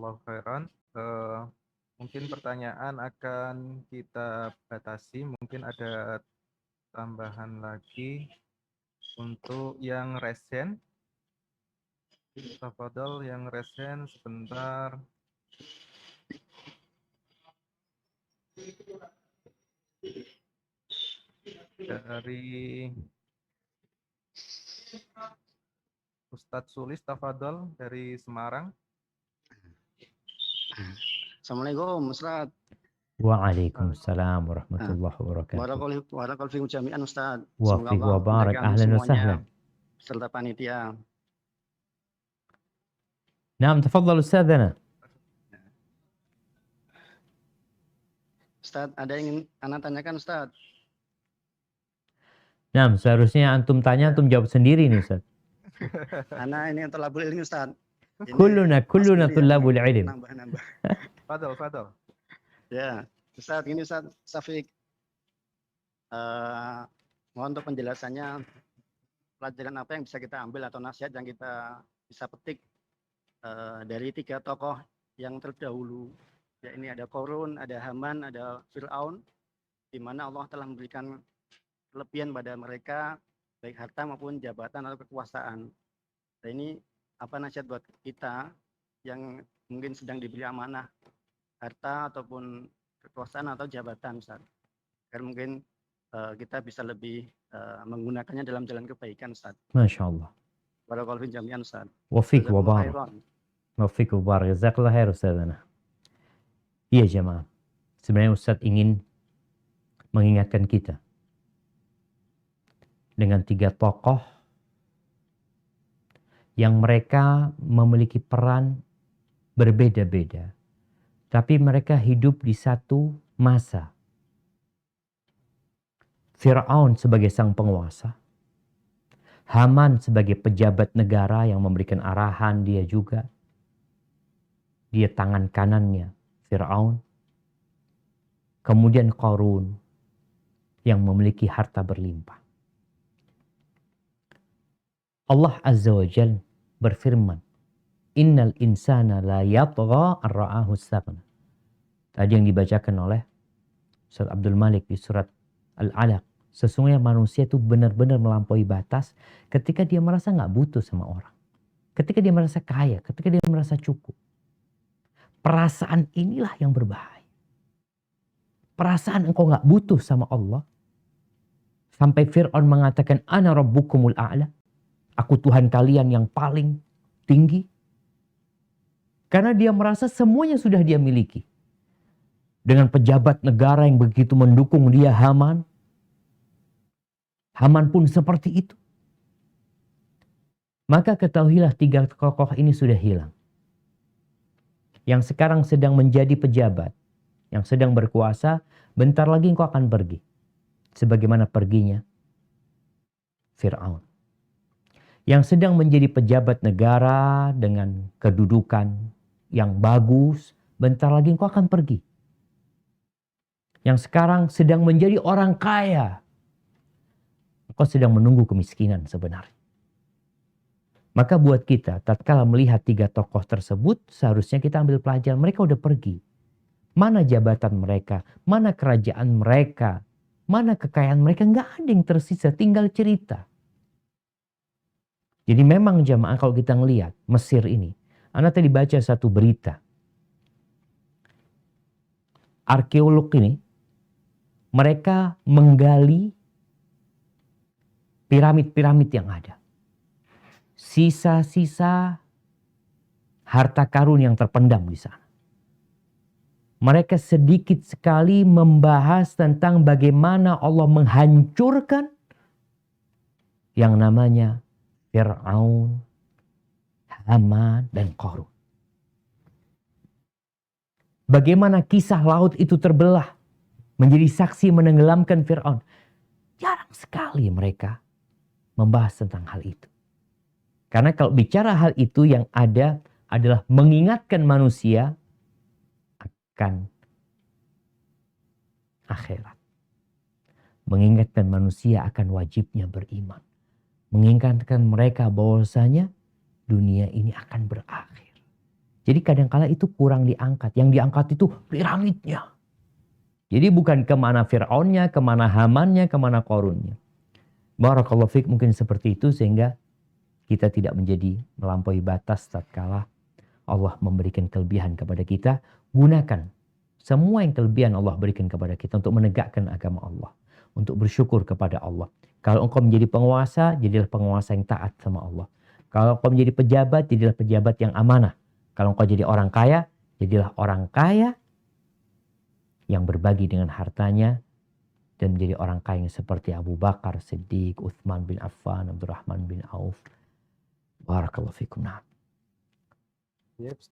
Jazakallahu khairan. Mungkin pertanyaan akan kita batasi, mungkin ada tambahan lagi untuk yang resen. Tafadhol yang resen sebentar. Dari Ustadz Sulis, tafadhol dari Semarang. Assalamualaikum Ustaz. Waalaikumsalam warahmatullahi wabarakatuh. Barakallahu fikum jami'an Ustaz. Wa Semoga fiik Allah wa barak. menjaga Ahlan wa semuanya sahlan. serta panitia. Naam, tafadhal ustadzana. Ustaz, ada yang ingin Ana tanyakan Ustaz? Naam, seharusnya antum tanya, antum jawab sendiri nih Ustaz. Ana ini yang tolabul ilmi Ustaz. Kulluna tullabul ilm. Nambah. Fadhol. Ya, Ustaz, ini Ustaz Syafiq. Mohon untuk penjelasannya, pelajaran apa yang bisa kita ambil atau nasihat yang kita bisa petik dari 3 tokoh yang terdahulu. Ya, ini ada Qarun, ada Haman, ada Fir'aun, di mana Allah telah memberikan kelebihan pada mereka, baik harta maupun jabatan atau kekuasaan. Nah, ini apa nasihat buat kita yang mungkin sedang diberi amanah harta ataupun kekuasaan atau jabatan, Ustaz. Agar mungkin kita bisa lebih menggunakannya dalam jalan kebaikan, Ustaz. Masya Allah. Barakallahu fikum jami'an, Ustaz. Wa fiik wa barak. Wa fiik wa barak. Jazakallah khair ustadzana. Iya jemaah. Sebenarnya Ustaz ingin mengingatkan kita dengan 3 tokoh yang mereka memiliki peran berbeda-beda. Tapi mereka hidup di satu masa. Fir'aun sebagai sang penguasa. Haman sebagai pejabat negara yang memberikan arahan dia juga. Dia tangan kanannya Fir'aun. Kemudian Qarun yang memiliki harta berlimpah. Allah Azza wa Jalla berfirman, Innal insana la yatgha ar-ra'ahu istaghna. Tadi yang dibacakan oleh Ustaz Abdul Malik di surat Al-Alaq. Sesungguhnya manusia itu benar-benar melampaui batas ketika dia merasa nggak butuh sama orang. Ketika dia merasa kaya, ketika dia merasa cukup. Perasaan inilah yang berbahaya. Perasaan engkau nggak butuh sama Allah. Sampai Fir'aun mengatakan, Ana rabbukumul a'la. Aku Tuhan kalian yang paling tinggi. Karena dia merasa semuanya sudah dia miliki. Dengan pejabat negara yang begitu mendukung dia, Haman. Haman pun seperti itu. Maka ketahuilah 3 tokoh ini sudah hilang. Yang sekarang sedang menjadi pejabat, yang sedang berkuasa, bentar lagi engkau akan pergi. Sebagaimana perginya Fir'aun. Yang sedang menjadi pejabat negara dengan kedudukan yang bagus, bentar lagi engkau akan pergi. Yang sekarang sedang menjadi orang kaya, engkau sedang menunggu kemiskinan sebenarnya. Maka buat kita, tatkala melihat 3 tokoh tersebut, seharusnya kita ambil pelajaran. Mereka udah pergi. Mana jabatan mereka? Mana kerajaan mereka? Mana kekayaan mereka? Nggak ada yang tersisa, tinggal cerita. Jadi memang jamaah kalau kita ngelihat Mesir ini. Anda tadi baca satu berita. Arkeolog ini, mereka menggali piramid-piramid yang ada. Sisa-sisa harta karun yang terpendam di sana. Mereka sedikit sekali membahas tentang bagaimana Allah menghancurkan yang namanya Fir'aun, Haman, dan Qarun. Bagaimana kisah laut itu terbelah menjadi saksi menenggelamkan Fir'aun. Jarang sekali mereka membahas tentang hal itu. Karena kalau bicara hal itu yang ada adalah mengingatkan manusia akan akhirat. Mengingatkan manusia akan wajibnya beriman. Mengingatkan mereka bahwasanya dunia ini akan berakhir. Jadi kadangkala itu kurang diangkat. Yang diangkat itu piramidnya. Jadi bukan kemana Fir'aunnya, kemana Hamannya, kemana Korunnya. Barakallahu fiik, mungkin seperti itu sehingga kita tidak menjadi melampaui batas tatkala Allah memberikan kelebihan kepada kita. Gunakan semua yang kelebihan Allah berikan kepada kita untuk menegakkan agama Allah. Untuk bersyukur kepada Allah. Kalau engkau menjadi penguasa, jadilah penguasa yang taat sama Allah. Kalau engkau menjadi pejabat, jadilah pejabat yang amanah. Kalau engkau jadi orang kaya, jadilah orang kaya yang berbagi dengan hartanya dan menjadi orang kaya yang seperti Abu Bakar Siddiq, Uthman bin Affan, Abdurrahman bin Auf. Barakallahu fikum. Yep.